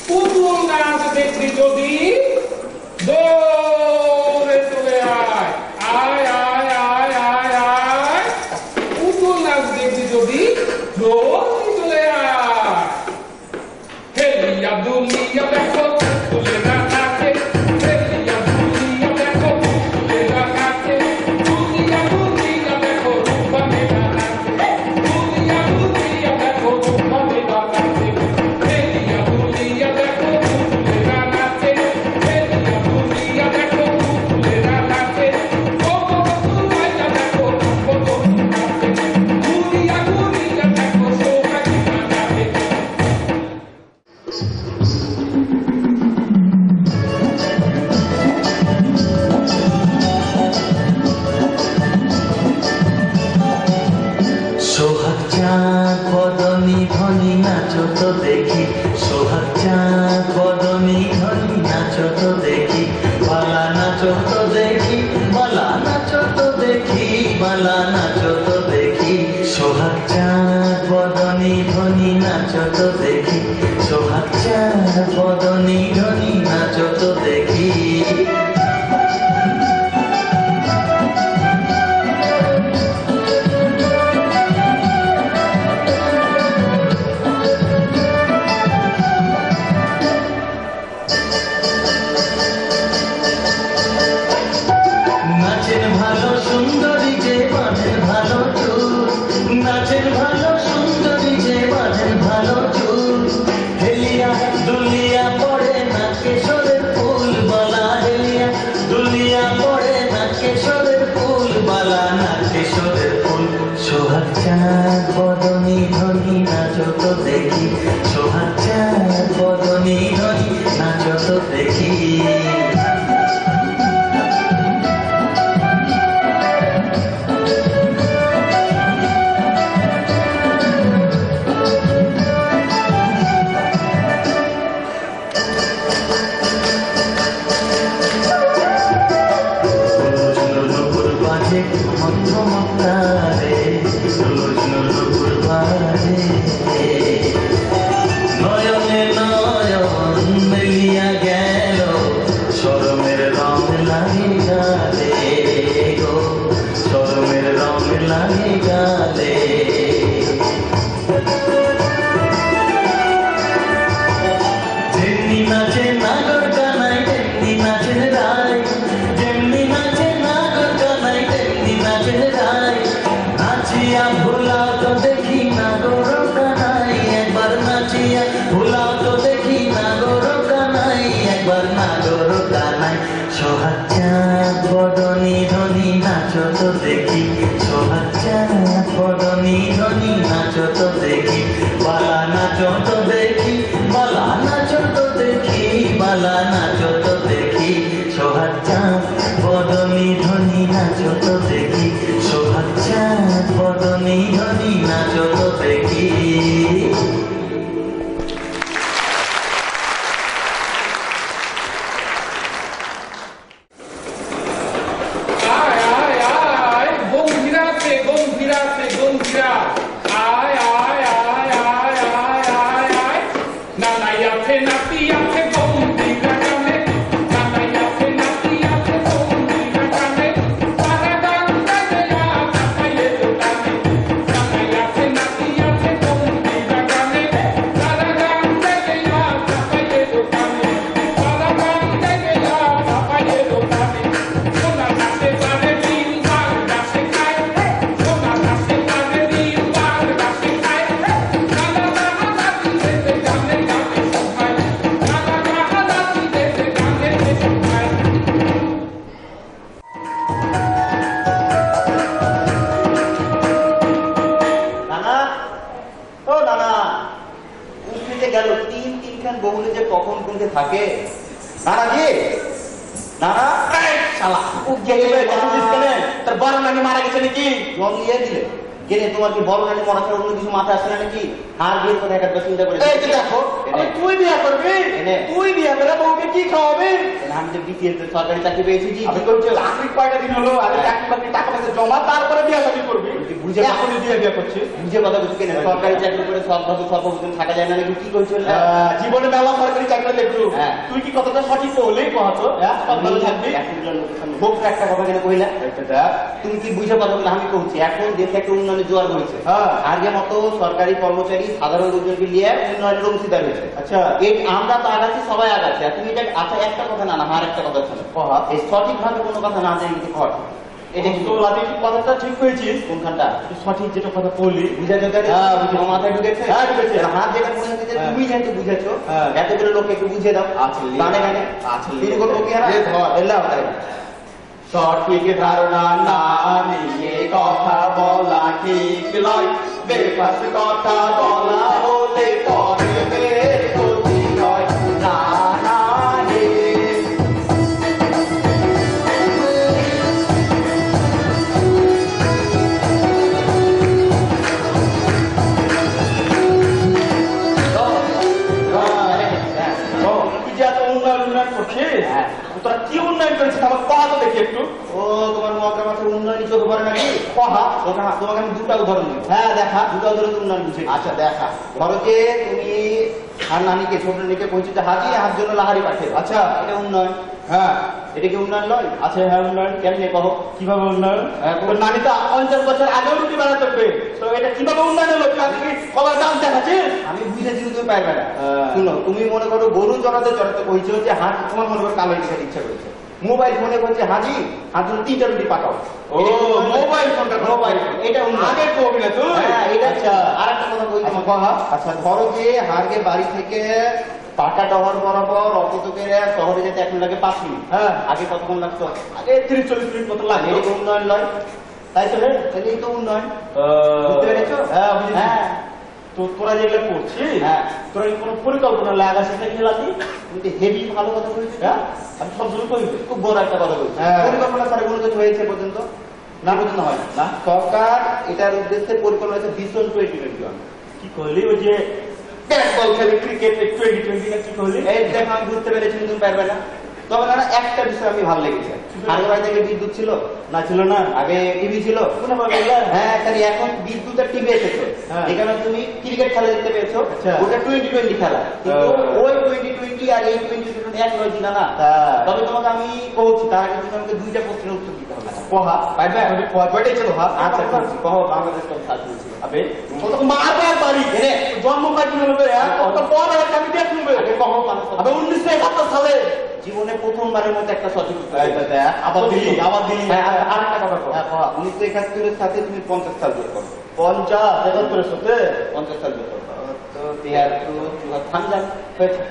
পুতুল নাচ দেখবি যদি দৌড়ে চলে আয় আয় আয় আয় আয় আয় পুতুল নাচ দেখবি যদি দৌড়ে চলে আয় হেলিয়া দুলিয়া দেখো তুলে না নাচে হেলিয়া দুলিয়া দেখো তুলে না নাচে দুলিয়া দুলিয়া দেখো রূপা মেলা নাচে দুলিয়া দুলিয়া দেখো রূপা মেলা নাচে হেলিয়া দুলিয়া দেখো তুলে না নাচে হেলিয়া দুলিয়া দেখো তুলে না নাচে কত তুলাইয়া দেখো কত নাচে দুলিয়া দুলিয়া দেখো সবাই নাচে সোহাগ চাঁদ বদনী ধনী নাচো তো দেখি সোহাগ চাঁদ বদনী ধনী নাচো তো দেখি বালা নাচো তো দেখি বালা নাচো তো দেখি বালা নাচো তো দেখি সোহাগ চাঁদ বদনী ধনী নাচো তো দেখি সোহাগ চাঁদ বদনী ধনী নাচো তো দেখি নাচেন ভালো সুন্দরী যে বাঁধেন ভালো চুল নাচেন ভালো সুন্দরী যে বাঁধেন ভালো চুল হেলিয়া দুলিয়া পড়ে না কেশরের ফুল বালা হেলিয়া দুলিয়া পড়ে না কেশরের ফুল বালা না কেশরের ফুল সোহাগ চাঁদ বদনী ধনী নাচো তো দেখি সোহাগ চাঁদ বদনী ধনী নাচো তো দেখি নয়নে নয়ন মিলিয়া গেল শরমের রং লাগে গালে গো শরমের রং লাগে গালে যেমনি নাচে নাগর কানাই তেমনি নাচেন রায় যেমনি নাচে নাগর কানাই তেমনি নাচেন রায় নাচিয়া ভুলাও তো দেখি নাগর কানাই একবার নাচিয়া ভুলাও তো দেখি নাগর কানাই একবার নাগর কানাই সোহাগ চাঁদ বদনী ধনী নাচো তো দেখি সোহাগ চাঁদ বদনী ধনী নাচো তো দেখি বালা নাচো তো দেখি বালা নাচো তো দেখি বালা নাচো তো দেখি সোহাগ চাঁদ বদনী ধনী নাচো তো দেখি সোহাগ চাঁদ বদনী ধনী নাচো তো দেখি আয় আয় আয় গম্ভীরাতে গম্ভীরাতে গম্ভীরা আয় আয় আয় আয় আয় আয় আয় নানাইয়াতে নাতিয়াতে গম্ভীরা গানে নানাইয়াতে নাতিয়াতে গম্ভীরা গানে সারা গান গানে কাপাইয়ে দোকানে নানাইয়াতে নাতিয়াতে গম্ভীরা গানে সারা গান গানে কাপাইয়ে দোকানে সারা গান গানে কাপাইয়ে দোকানে সোনা নাচে পারে দিন বার নাচে খায় সোনা নাচে পারে দিন বার নাচে খায় নানা নানা নাচি দেতে গানে গানে সবাই নানা নানা নাচি দেতে গানে সবাই নানা ও নানা উঠতে গেল তিনখান বহুলে যে কখন কোনকে থাকে নানা জি নানা শালা গেলে তোর বড় নানি মারা গেছে নাকি জল দিয়ে দিলে কেনে তোমার কি বড় নানি মরা ছাড়া অন্য কিছু মাথায় আসে না নাকি হার বিয়ের কথা একটা চিন্তা করে এই যে দেখো তুই বিয়ে করবি তুই বিয়ে করে বউকে কি খাওয়াবি আমি তো বিটিএস সরকারি চাকরি পেয়েছি জি আমি করছি চাকরি কয়টা দিন হলো আগে চাকরি বাকরি টাকা পয়সা জমা তারপরে বিয়ে শাদী করবি বুঝে এখনই দিয়ে বিয়ে করছি। বুঝে কথা বলছি কেন সরকারি চাকরি করে সর্বপ্রথম থাকা যায় না নাকি কি করছো জীবনে মেলা সরকারি চাকরি দেখলু, হ্যাঁ। তুই কি কথাটা সঠিক বলেই কহাতো? সকালে থাকবি ভোগ একটা কথা কেন কইলা তুমি কি বুঝে কথা বলে আমি কইছি এখন দেশে একটা উন্নয়নের জোয়ার হয়েছে আগে মতো সরকারি কর্মচারী সাধারণ লোকজনকে নিয়ে উন্নয়নের অংশীদার হয়েছে। আচ্ছা এই আমরা তো আগাচ্ছি সবাই আগাচ্ছে আর তুমি এটা আচ্ছা একটা কথা না আর একটা কথা শোনো এই সঠিক ভাবে কোনো কথা না জানি কিন্তু ঘট এটা কিন্তু কথাটা ঠিক হয়েছিস। কোনখানটা সঠিক যেটা কথা বললি বুঝা যেতে তোমার মাথায় ঢুকেছে হাত যেটা মনে হচ্ছে যে তুমি যেহেতু বুঝেছো এতগুলো লোককে একটু বুঝিয়ে দাও গানে গানে শুরু করবো কি সঠিক ধারণা না নিয়ে কথা বলা ঠিক নয়, বেফাস কথা বলা হলে পরে বের ক্ষতি হয়। না না রে উন্নয়ন করছিস, তোরা কি উন্নয়ন করেছিস আমার কথা তো দেখি একটু। ও তোমার মগের মাথায় উন্নয়নই চোখে পড়ে নাকি কহা তোমাকে আমি দুটা উদাহরণ দিই হ্যাঁ দেখা দুটা উদাহরণ উন্নয়ন বুঝে আচ্ছা দেখা। ধরো যে তুমি আর নানিকে ছোট নানিকে পৌঁছতে হাতি হাত জন্য লাহারি পাঠে আচ্ছা এটা উন্নয়ন হ্যাঁ এটা কি উন্নয়ন নয় আচ্ছা হ্যাঁ উন্নয়ন কেমনে কহো কিভাবে উন্নয়ন? হ্যাঁ, তোর নানি তো 50 বছর আগেও রুটি বানাতে পারবে, তো এটা কিভাবে উন্নয়ন হলো? তুই কি কবার দাম দেখাচ্ছিস? আমি বুঝেছি তুমি পারবে না শুনো তুমি মনে করো গরু চড়াতে চড়াতে কইছো যে হাত তোমার মনে করো কালো টিকার ইচ্ছা করেছে মোবাইল ফোনে বলছে হাজি হাত জন্য 3টা রুটি পাঠাও ও মোবাইল ফোনটা মোবাইল এটা উন্নয়ন আগে কবি না তুই। হ্যাঁ এটা আচ্ছা আর একটা কথা বলছি আচ্ছা ধরো যে হারকে বাড়ি থেকে পাকা ডহর বরাবর অপতকের শহরে যেতে এখন লাগে 5 মিনিট হ্যাঁ আগে কতক্ষণ লাগতো আগে 30-40 মিনিট মতো লাগে। এটা উন্নয়ন নয় তাই তো তাহলে এই তো উন্নয়ন বুঝতে পেরেছো হ্যাঁ বুঝেছি। হ্যাঁ তো তোরা যেগুলো করছিস হ্যাঁ তোরা কি কোনো পরিকল্পনা লাগা সেটা কি লাগি? তুমি হেভি ভালো কথা বলছো হ্যাঁ আমি সবসময় করি খুব বড় একটা কথা বলছি হ্যাঁ। পরিকল্পনা করে কোনো কিছু হয়েছে পর্যন্ত না পর্যন্ত হয় না সরকার এটার উদ্দেশ্যে পরিকল্পনা হয়েছে ভিশন 2021 কি করলি? ওই যে ব্যাট বল খেলে ক্রিকেট 2020 না কি করলি? এই দেখো আমি বুঝতে পেরেছি তুমি পারবে না তবে না একটা বিষয় আমি ভালো লেগেছে আগে বাড়ি থেকে বিদ্যুৎ ছিল না ছিল না আগে টিভি ছিল কোনে পাবে এগুলা? হ্যাঁ তাহলে এখন বিদ্যুতের টিভি এসেছে হ্যাঁ। এখানে তুমি ক্রিকেট খেলা দেখতে পেয়েছো আচ্ছা। ওটা 2020 খেলা কিন্তু ওই 2020 আর এই 2020 এক নয় দিনা না হ্যাঁ। তবে তোমাকে আমি বলছি তার আগে তুমি আমাকে দুইটা প্রশ্নের উত্তর দিতে হবে কহা পারবে আমি কয়টাই ছিল হা? আচ্ছা বলছি কহ বাংলাদেশ কত সাল ছিল আবে কত মারবার পারি রে জন্ম কাটি হবে কত পর আর আমি দেখ নেবে আগে কহ মানুষ আবে 1971 সালে জীবনে প্রথমবারের মতো একটা সঠিক উত্তর আবার দিলি হ্যাঁ আর একটা কথা কহ হ্যাঁ, কহ। 1971 সাথে তুমি 50 সাল যোগ করো 50 71 সাথে 50 সাল যোগ করো তো 73 থামজান হয়েছে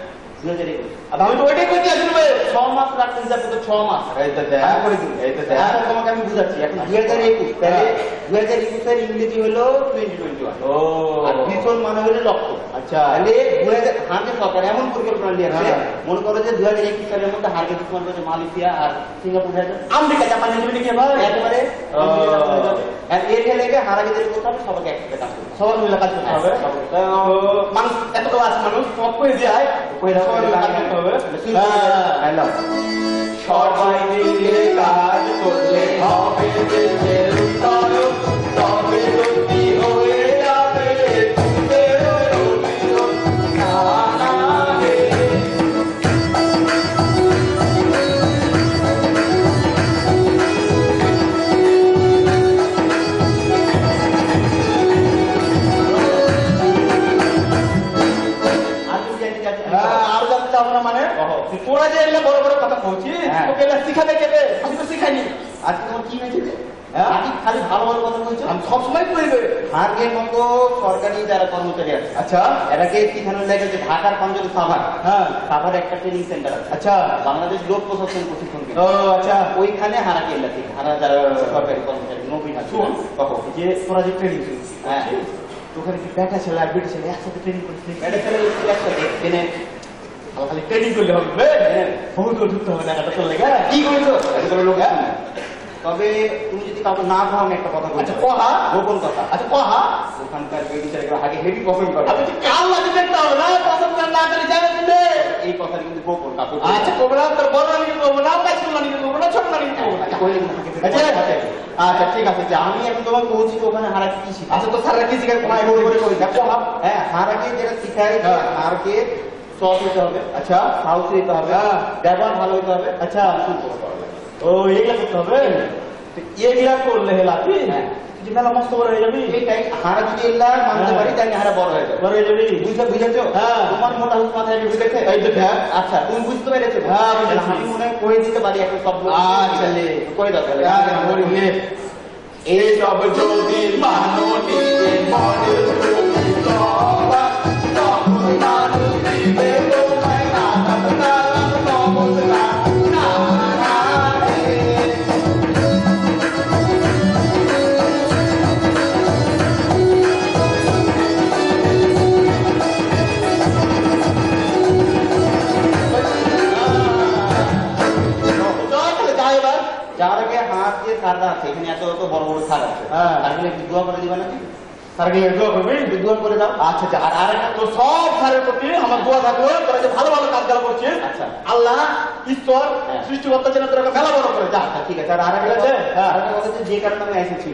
2021 আমি তো ওইটাই করতে আসলে 6 মাস রাখতে যাবে তো 6 মাস এই তো দেখ আমি করে দিই এই তো দেখ এখন তোমাকে আমি বুঝাচ্ছি এখন 2021 তাহলে 2021 এর ইংরেজি হলো 2021 ও আর ভিশন মানে হলো লক্ষ্য আচ্ছা তাহলে 2000 হাতে সরকার এমন পরিকল্পনা নিয়েছে হ্যাঁ। মনে করো যে 2021 সালের মধ্যে হারকে তোমার কাছে মালয়েশিয়া আর সিঙ্গাপুর হয়েছে আমেরিকা জাপান নেবে নাকি ভাই? একেবারে আর এর লেগে হারাকে যেতে করতে হবে সবাইকে একসাথে কাজ করতে হবে। সবাই মিলে কাজ করতে হবে তো মানুষ এত ক্লাস মানুষ সব কই যায় কই দাও, সবাই মিলে কাজ করতে হবে হ্যাঁ নাও। সবাই মিলে কাজ করলে হবে দেশের উন্নয়ন, তবে গতি হয়ে যাবে যুগেরও অভিনয়। না না রে আর তুমি জানতে চাচ্ছ আর জানতে চাবো না মানে তুই তোরা যে এগুলো বড় বড় কথা বলছিস হ্যাঁ। তোকে এগুলো শিখাবে কেবে? আমি তো শিখাইনি। আজকে তোমার কি হয়েছে হ্যাঁ? আজকে খালি ভালো ভালো কথা বলছো আমি সবসময় করবে। হারগের মতো সরকারি যারা কর্মচারী আছে আচ্ছা এটাকে শিখানোর লাগে যে ঢাকার পাঞ্জাবে সাভার হ্যাঁ সাভার একটা ট্রেনিং সেন্টার আছে আচ্ছা বাংলাদেশ লোক প্রশাসন প্রশিক্ষণ কেন্দ্র। ও আচ্ছা ওইখানে হারা কেল্লা থেকে হারা যারা সরকারি কর্মচারী নবীন আছে শোন। কখন যে তোরা যে ট্রেনিং করছিস হ্যাঁ ওখানে কি বেটা ছেলে আর বেটি ছেলে একসাথে ট্রেনিং করছিস? এটা ছেলে একসাথে এনে খালি ট্রেনিং করলে হবে বহুত ঢুকতে হবে টাকাটা চলে গেছে কি করেছো এগুলো লোক শুনে। তবে তুমি যদি কাউকে না খাও আমি একটা কথা বলছি আচ্ছা কহা গোপন কথা আচ্ছা কহা ওখানকার বেবিচারে আগে হেভি পছন্দ করে আমি তো কাল লাগে দেখতে হবে না পছন্দ না করে যাবে তুমি এই কথা কথাটা কিন্তু গোপন কাকু। আচ্ছা করবো না, তোর বড় নানি করবো না, কাজ নানি করবো না, ছোট নানি করবো না। আচ্ছা ঠিক আছে যা। আমি এখন তোমাকে বলছি তো ওখানে হারাকে কি শিখায়। আচ্ছা তো স্যাররা কি শিখায় তোমায় করে করে করে দেখো। হ্যাঁ হারাকে যেটা শিখায়, হারকে সৎ হতে হবে, আচ্ছা সাহসী হতে হবে, ব্যবহার ভালো হতে হবে, আচ্ছা শুরু করতে হবে। ও এগুলা করতে হবে, এগুলা করলে হেলা তুই হ্যাঁ তুই মেলা মস্ত বড় হয়ে যাবি। এইটাই হারা যদি এল্লা মানতে পারি তাহলে হারা বড় হয়ে যাবে। বড় হয়ে যাবি, বুঝেছো? হ্যাঁ। তোমার মোটা হুস মাথায় ঢুকেছে এই তো হ্যাঁ। আচ্ছা তুমি বুঝতে পেরেছো? হ্যাঁ, বুঝেছি। আমি মনে হয় কয়ে দিতে পারি একটা শব্দ। আচ্ছা লে কয়ে দাও তাহলে। এই সব যদি মানো নিজে মনে তুমি সবা, তখন মানুষ দিবে তোমায় না কালাম নমস্কার না না রে। যাই এবার যার আগে হাত দিয়ে সারদা আছে, এখানে এত এত বড় বড় সার আছে, হ্যাঁ। তারপরে একটু দোয়া করে দিবা নাকি? তার আগে দোয়া করবি। একটু দোয়া করে দাও। আচ্ছা আচ্ছা, আর একটা তো সব স্যারের প্রতি আমার দোয়া থাকবে, তোরা যে ভালো ভালো কাজ করছিস। আচ্ছা। আল্লাহ ঈশ্বর হ্যাঁ। সৃষ্টিকর্তা যেন তোরা মেলা বড় করে যা। আচ্ছা ঠিক আছে। আর আরেকটা ঠিক আছে? হ্যাঁ। আরেকটা কথা হচ্ছে, যে কারণে আমি এসেছি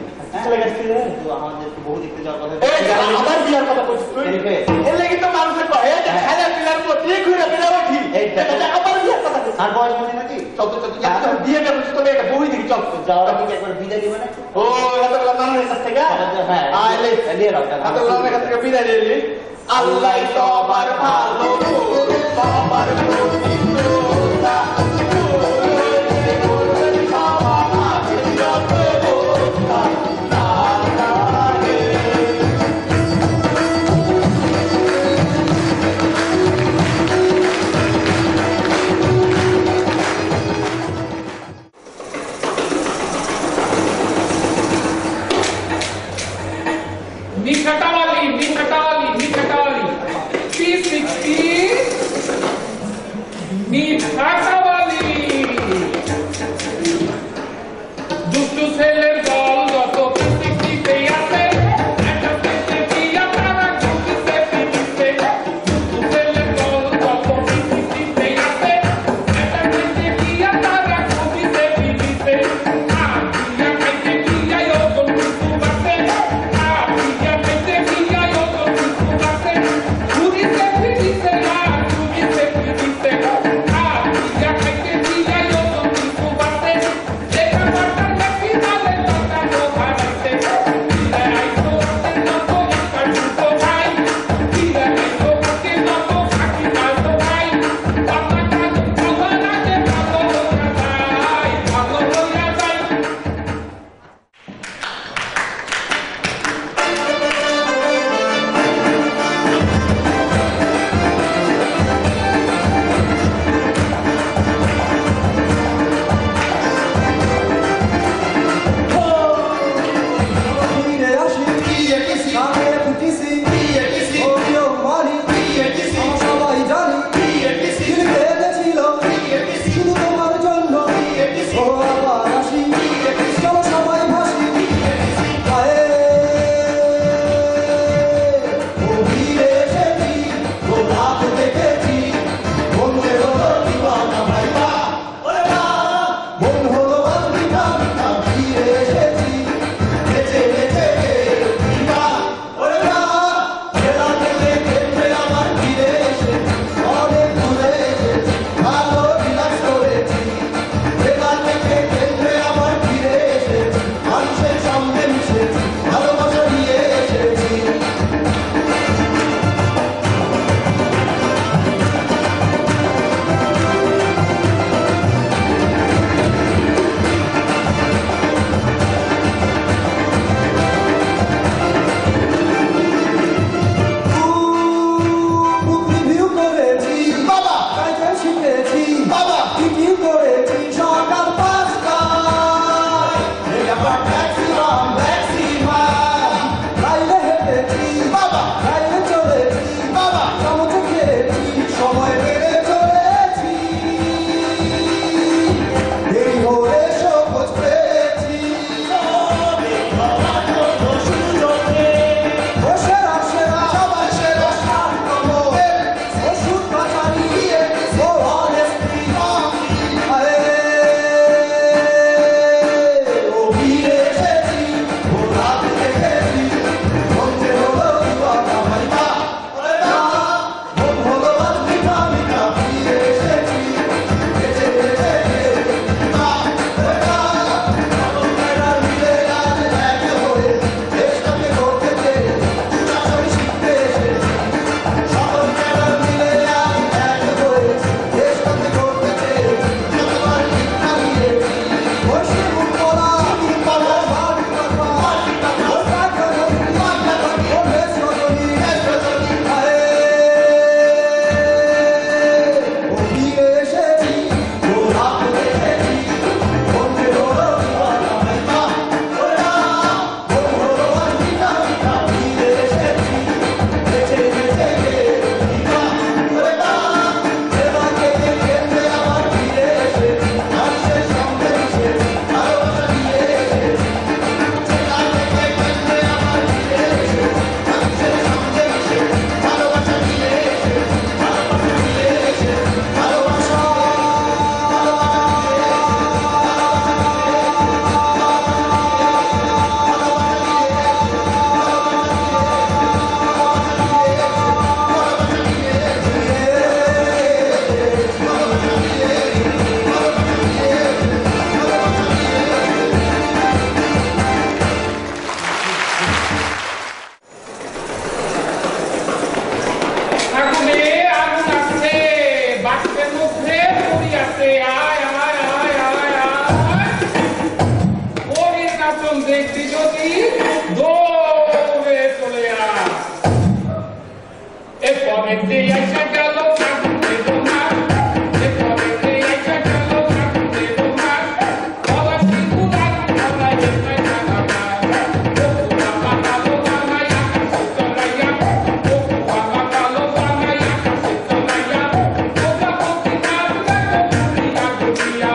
চলে গেছি রে। তো আমাদের একটু বহু দেখতে যাওয়ার কথা। এই যে আমার বিয়ার কথা বলছিস তুই, দেখবে। এর লাগি তো মানুষের কয় এই যে খেলা পিলার প্রতি ঘুরে ফিরে ওঠি, এইটা। এটা আমার বিয়ার কথা বলছিস। আর বয়স মনে নাকি? চল তো চল, তুই বিয়ে না করছিস তবে এটা বই দেখি চল। যাওয়ার আগে কি একবার বিদায় দিবে না? ও এতগুলো মানুষের কাছ থেকে হ্যাঁ আইলে নিয়ে রাখো। এতগুলো আমার কাছ থেকে বিদায় নিলি। আল্লাহ সবার ভালো করুক, সবার প্রতি শ্রদ্ধা, করবে করবে সমাজের যত ব্যবস্থা, না না রে। নিখাটাওয়ালি নিখাটাওয়ালি নিখাটাওয়ালি P60 নিখাটাওয়ালি দুষ্টু ছেলের দল যত P60 আছে একটা পিছিয়ে তারা ঘুরছে পিছিয়ে দুষ্টু ছেলের দল যত P60 আছে একটা পিছিয়ে তারা ঘুরছে পিছিয়ে আর দিয়া খাইতে দিয়া ও বন্ধু বাসে আর দিয়া খাইতে দিয়া ও বন্ধু বাসে ঘুরিছে পিছিয়ে আর ঘুরিছে পিছিয়ে আর দিয়া পরেতে আইসা গেল ফাগুনের মাস, এ পরেতে আইসা গেল ফাগুনের মাস, গলায় সিঁদুর আর গলায় জড়ায় কালামাস। বকুয়া বানালো বানাই আকাশে চড়াইয়া, বকুয়া বানালো বানাই আকাশে চড়াইয়া, প্রজাপতি নাচ দেখো ঘুরিয়া ঘুরিয়া,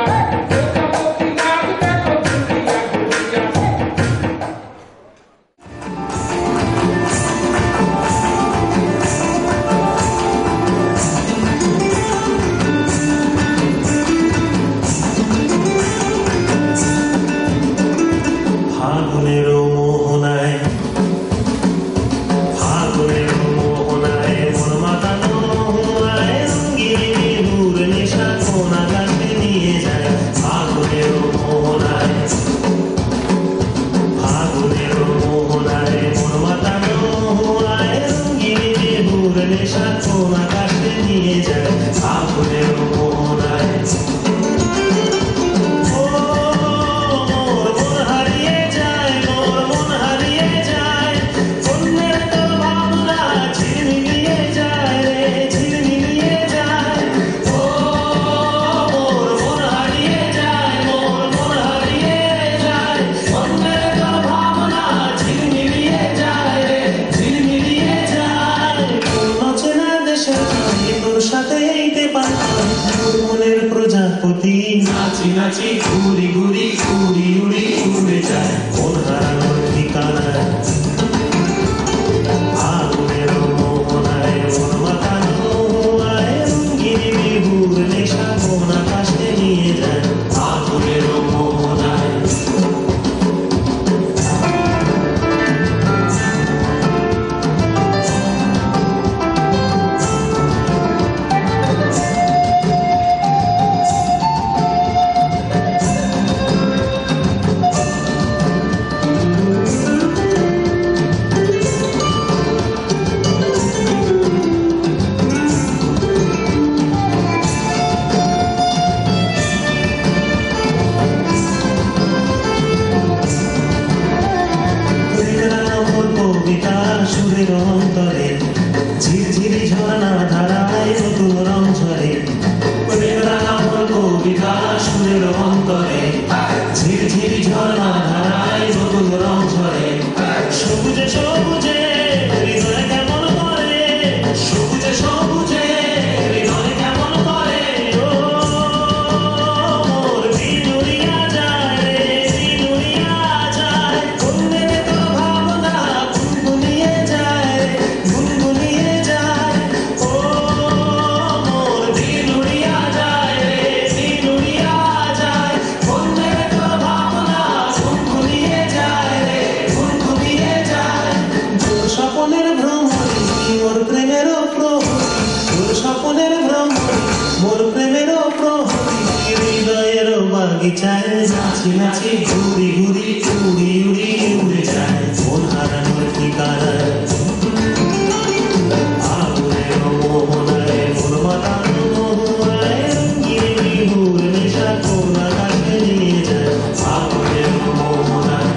প্রজাপতি নাচ দেখো ঘুরিয়া ঘুরিয়া। ফাগুনের মোহনায়, ফাগুনের মোহনায় মন মাতানো মোহনায় রঙিনী নূর নেশা কোন আকাশে নিয়ে যায়। ফাগুনের মোহনায়, ফাগুনের মোহনায় মন মাতানো মোহনায় রঙিনী নূর নেশা কোন আকাশে নিয়ে যায়। ফাগুনের মোহনায় প্রজাপতি নাচি নাচি ঘুরি ঘুরি উড়ি উড়ি উড়ে যায় কোন হারানোর ঠিকানায়। ফাগুনের মোহনায় মন মাতানো মোহনায় রঙিনী বিহুর নেশা কোন আকাশে নিয়ে যায়। ফাগুনের মোহনায় কবিতা সুরের অন্তরে ঝিরঝিরি ঝর্ণা ধারায় নতুন রং ঝরে। কবিতা সুরের অন্তরে ঝিরঝিরি ঝর্ণা ধারায় নতুন রং ঝরে। সবুজে সবুজে হৃদয় কেমন করে, সবুজে সবুজে হৃদয় কেমন করে। ও মোর বিনুরিয়া যায় রে বিনুরিয়া যায়, কোনে তোর ভাবনা গুনগুনিয়ে যায় গুনগুনিয়ে যায়। ও মোর বিনুরিয়া যায় রে বিনুরিয়া যায়, কোনে তোর ভাবনা গুনগুনিয়ে যায় রে গুনগুনিয়ে যায়। তোর স্বপনের ভ্রমণে মোর প্রেমের প্রহরী, তোর স্বপনের ভ্রমণে মোর প্রেমের প্রহরী। হৃদয়ের বাগিচায় নাচি নাচি ঘুরি ঘুরি উড়ি উড়ি উড়ে যায় কোন হারানোর ঠিকানায়। ফাগুনের মোহনায় মন মাতানো মোহনায় রঙিনী বিহুর নেশা কোন আকাশে নিয়ে যায়। ফাগুনের মোহনায়,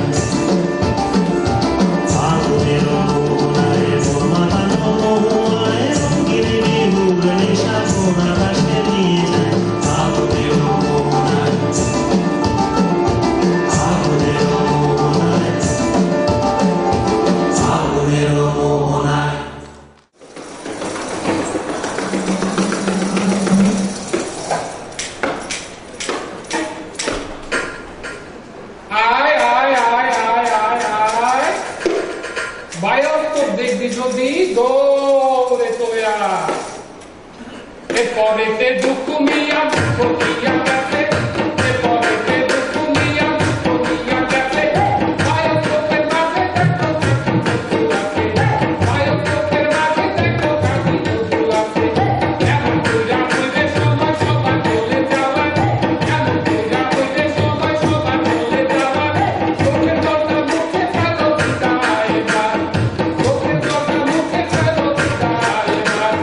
ফাগুনের মোহনায় মন মাতানো মোহনায় রঙিনী বিহুর নেশা কোন আকাশে নিয়ে যায়। ফাগুনের মোহনায়, ফাগুনের মোহনায়, ফাগুনের মোহনায়। আয় আয় আয় আয় আয় আয়, বায়োস্কোপ দেখবি যদি দৌড়ে চলে আয়। এরপরেতে দুঃখ মিয়া দুঃখ দিয়া গেছে, এরপরেতে দুঃখ মিয়া দুঃখ দিয়া গেছে। বায়োস্কোপের মাঝে দেখো কাকি বন্ধু আছে, বায়োস্কোপের মাঝে দেখো কাকি বন্ধু আছে। এমন কইরা কইরে সবাই সবার চলে যাওয়ার, এমন কইরা কইরে সবাই সবার চলে যাওয়ার। চোখের জলটা মুখে ফেলো বিদায় এবার, চোখের জলটা মুখে ফেলো বিদায় এবার।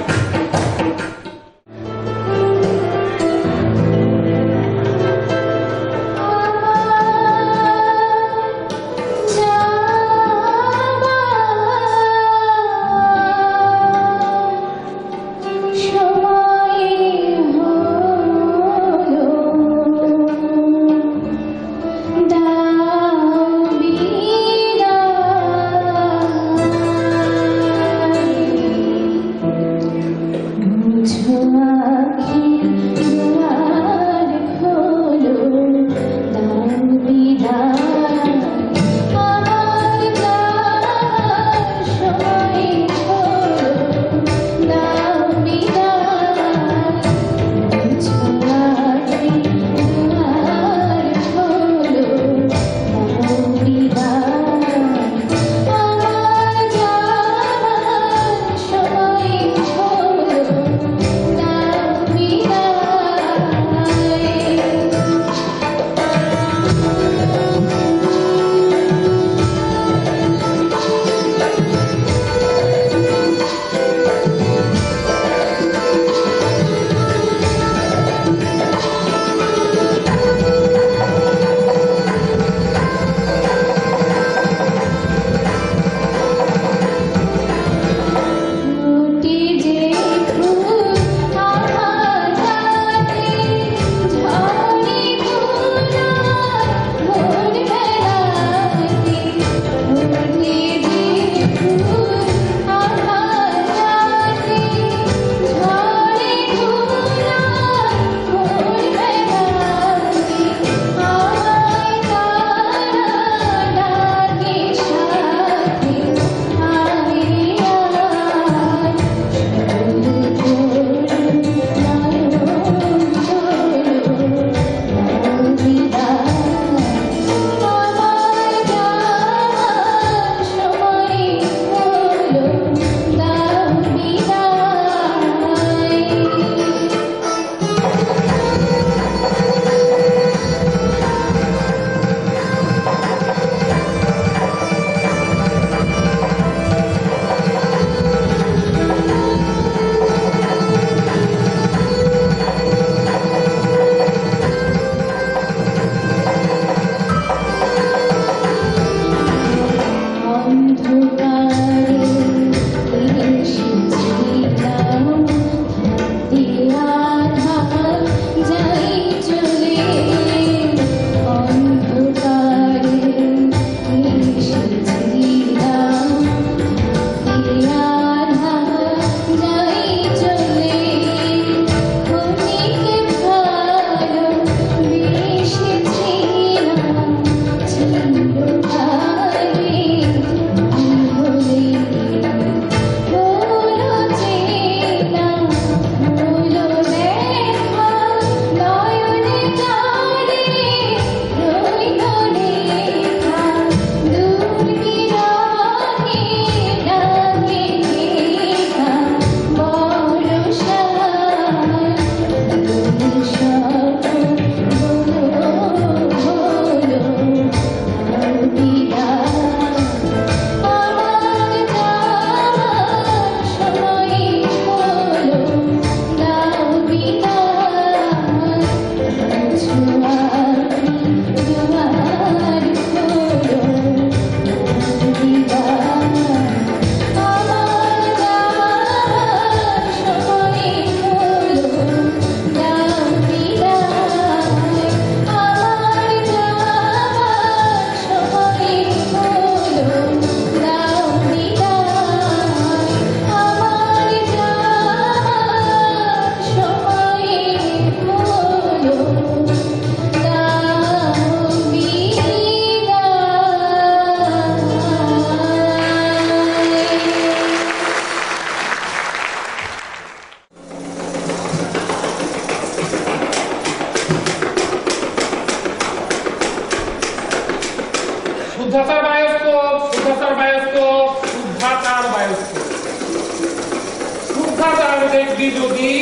আসবি যদি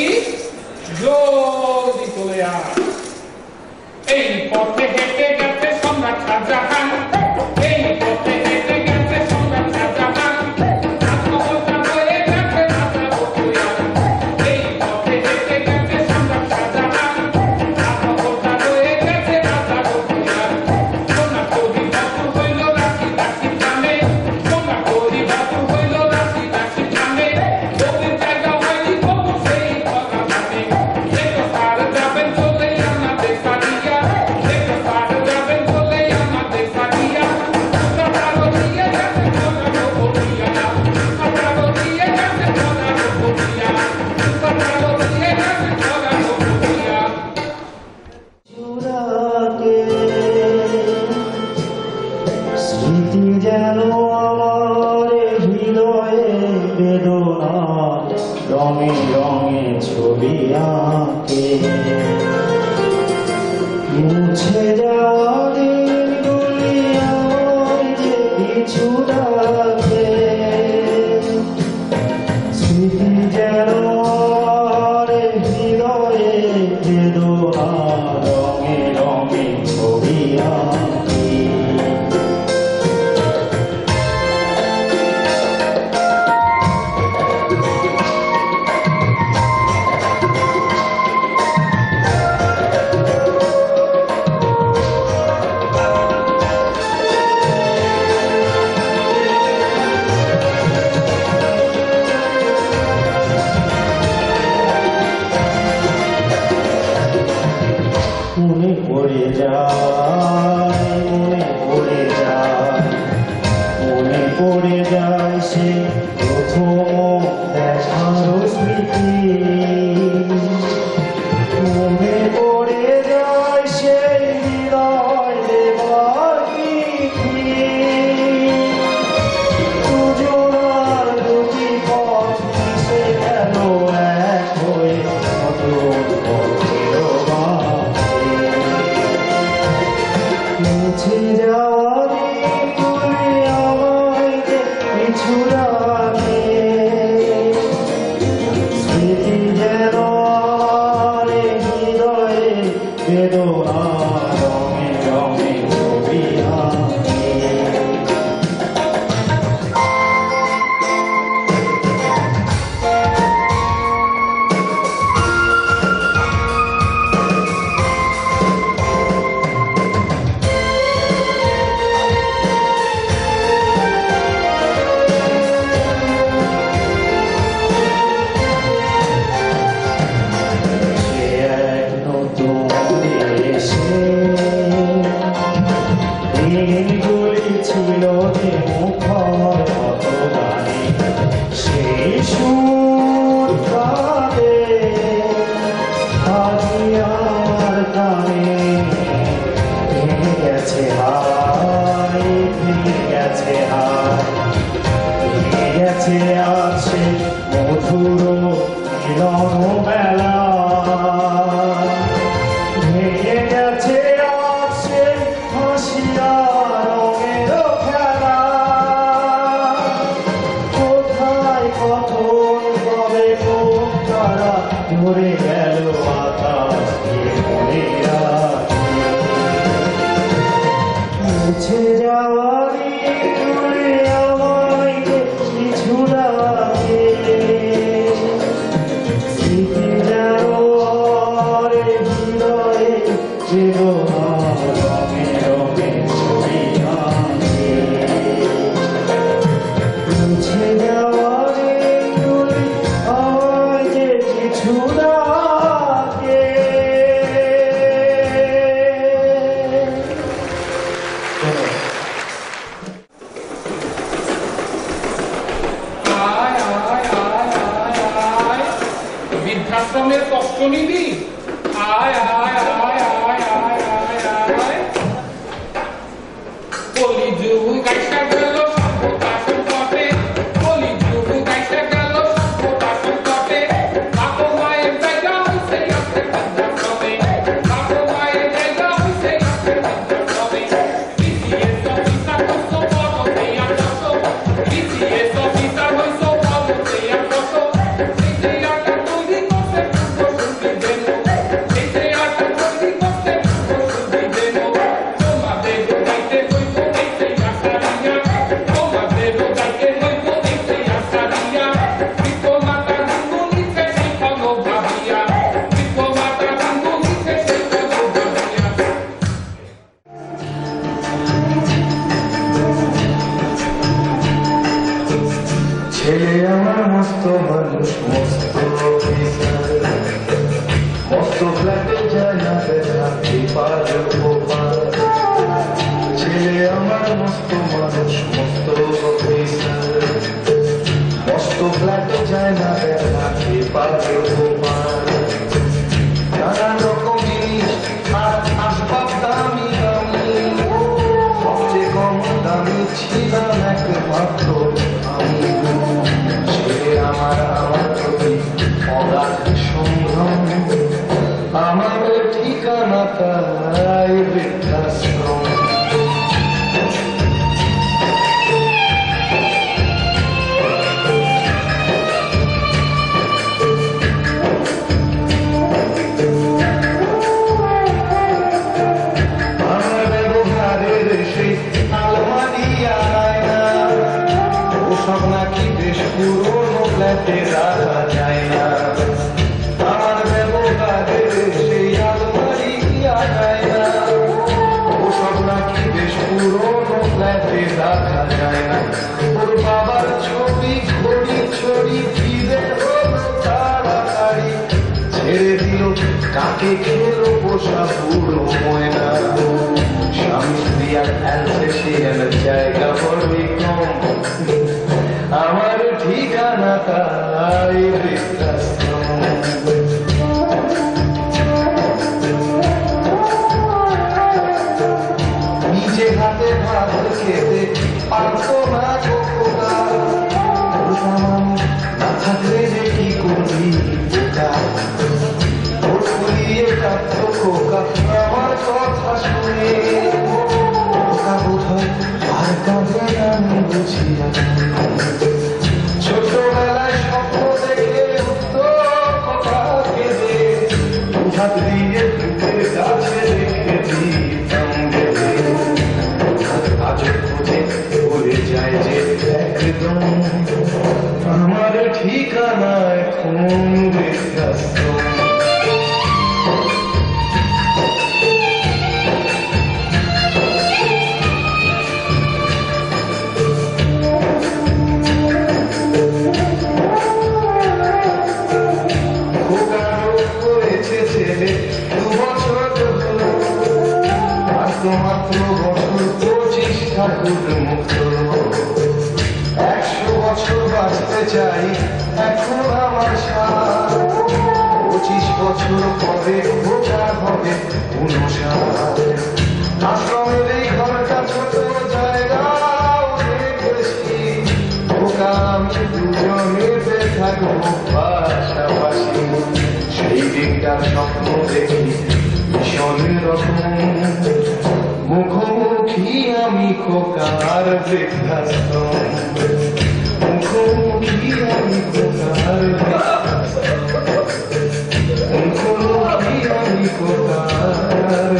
জলদি চলে আয়। এই পথে হেঁটে গেছে সম্রাট শাহজাহান, এই পথে হেঁটে গেছে সম্রাট শাহজাহান, রাজমহলটা হয়ে গেছে রাজা বকুয়ার। এই পথে হেঁটে গেছে সম্রাট শাহজাহান, রাজমহলটা হয়ে গেছে রাজা বকুয়ার। সোনা করি বাসু হইল রাশি রাশি জানে, সোনা করি বাসু হইল রাশি রাশি জানে, বউয়ের জায়গা হয়নি কবু সেই কথা জানে। দেখো স্যার যাবেন চলে আমাদের সারিয়া, দেখো স্যার যাবেন চলে আমাদের সারিয়া, সকালও দিয়ে গেছে সোনারও বলিয়া, সকালও দিয়ে গেছে সোনারও বলিয়া, সকালও দিয়ে গেছে সোনারও বলিয়া। চূড়াকে স্মৃতি যেন আমার হৃদয়ে বেদনা রঙে রঙে ছবি আঁকে, মুছে যাওয়া দিনগুলি আমায় যে পিছু ডাকে, স্মৃতি যেন আমার হৃদয়ে বেদনা রঙে রঙে ছবি আঁকে। মনে পড়ে যায়, মনে পড়ে যায়, মনে পড়ে যায় সে প্রথম দেখার স্মৃতি, মনে পড়ে যায় সেই হৃদয় দেবার প্রীতি, দুজনার দুটি পথ মিশে গেল এক হয়ে নতুন পথের বাঁকে। মুছে যাওয়া দিনগুলি আমায় যে পিছু ডাকে, স্মৃতি যেন আমার হৃদয়ে বেদনা রঙে রঙে ছবি আঁকে। সে এক নতুন দেশে দিনগুলি ছিল যে মুখর কত গানে, সেই সুর কাঁদে আজি আমার কানে, ভেঙে গেছে হায়, ভেঙে গেছে হায়, ভেঙে গেছে আছে মধুর মিলন মেলা, ভেঙে গেছে আছে হাসিয়া রঙের খেলা, কোথায় কখন কবে কোন তারা ধরে গেল আকাশ মনে রাখি, মুছে যাওয়া দিনগুলি আমায় যে পিছু ডাকে, স্মৃতি যেন আমার হৃদয়ে বেদনা রঙে রঙে ছবি আঁকে, মুছে যাওয়া দিনগুলি আমায় যে পিছু ডাকে। আয় আয় আয় আয় আয়, বৃদ্ধাশ্রমের কষ্ট নিবি? আয় আয় আয় আয় আয় আয় আয়, কলিযুগ গাইসা গেল সভ্যতা সংকটে, কলিযুগ গাইসা গেল সভ্যতা সংকটে, বাবা মায়ের জায়গা হইছে আছে বৃদ্ধাশ্রমে, বাবা মায়ের জায়গা হইছে আছে বৃদ্ধাশ্রমে, বিসিএস অফিসার হইছো বড় দেয়া কত, বিসিএস অফিসার হইছো বড় দেয়া কত, সেই জায়গাটা তৈরি আমার মস্ত মানুষ মস্ত অফিসার মস্ত ফ্ল্যাটে যায় না বেড়াতে পারে ওপার ছেলে আমার মস্ত মানুষ মস্ত অফিসার মস্ত ফ্ল্যাটে যায় না বেড়াতে পারে ওপার নানান রকম জিনিস আর আসবাব দামি দামি সবচেয়ে কম দামি ছিলাম একমাত্র আমি ছেলে আমার প্রতি অগাধ সংগ্রাম আমার ঠিকানা তাই বৃদ্ধাশ্রম পুরোনো ফ্ল্যাটে রাখা যায় না আমার ব্যবহারের সেই আলমারি যায় না ওসব নাকি বেশ পুরোনো ফ্ল্যাটে রাখা যায় না ওর বাবার ছবি ঘড়ি ছড়ি ফিরে হলো তাড়াতাড়ি ছেড়ে দিল কাকে খেলো বসা পুরো ময়না স্বামী স্ত্রী আর অ্যালসেশিয়ান জায়গা বড়ই কম আমার ঠিকানা তাই বৃদ্ধাশ্রম নিজে হাতে ভাত খেতে পারতো না খোকা না থাকলে যে কি করবি ফুলিয়ে কাঁদতো খোকা আমার কথা শুনে খোকা বোধ হয় আর কাঁদে আমি বুঝি ছোটবেলায় স্বপ্ন দেখে উঠতো কথা কেঁদে হাত দিয়ে দুধের গাছে রেখে দিতাম বেঁধে আজ খুঁজে বলে যায় যে একদম আমার ঠিকানা এখন বৃদ্ধাশ্রম মাত্র বছর 25 ঠাকুর মুক্ত 100 বছর বাঁচতে চাই এখন আমার 25 বছর পরে খোঁজা হবে 59 আশ্রমের এই ঘরটা ছোট জায়গা অনেক বেশি ওকা আমি দুজনেতে থাকবো পাশাপাশি সেই দিনটার স্বপ্ন দেখি ভীষণ রকম মুখোমুখি আমি খোকার বৃদ্ধাশ্রম মুখোমুখি আমি খোকার মুখোমুখি আমি খোকার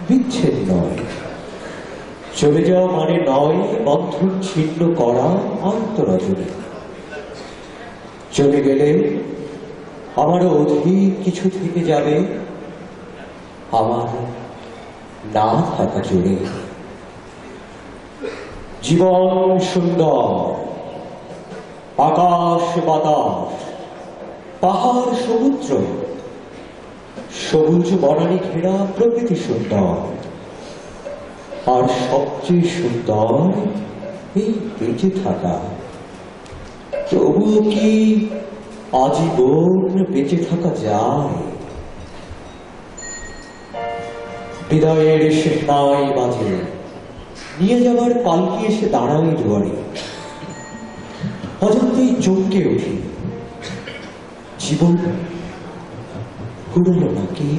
বিচ্ছেদ নয়, চলে যাওয়া মানে নয় বন্ধন ছিন্ন করা অন্তরজনে। চলে গেলে আমারও অধিক কিছু থেকে যাবে আমার না থাকা জুড়ে। জীবন সুন্দর, আকাশ বাতাস, পাহাড় সমুদ্র, সবুজ বনানী ঘেরা প্রকৃতি সুন্দর, আর সবচেয়ে সুন্দর এই বেঁচে থাকা। তবুও কি আজীবন বেঁচে থাকা যায়? বিদায়ের শেষনাই বাজে, নিয়ে যাবার পালকি এসে দাঁড়াই দুয়ারে। অজান্তেই চমকে উঠি, জীবন ফুরল নাকি?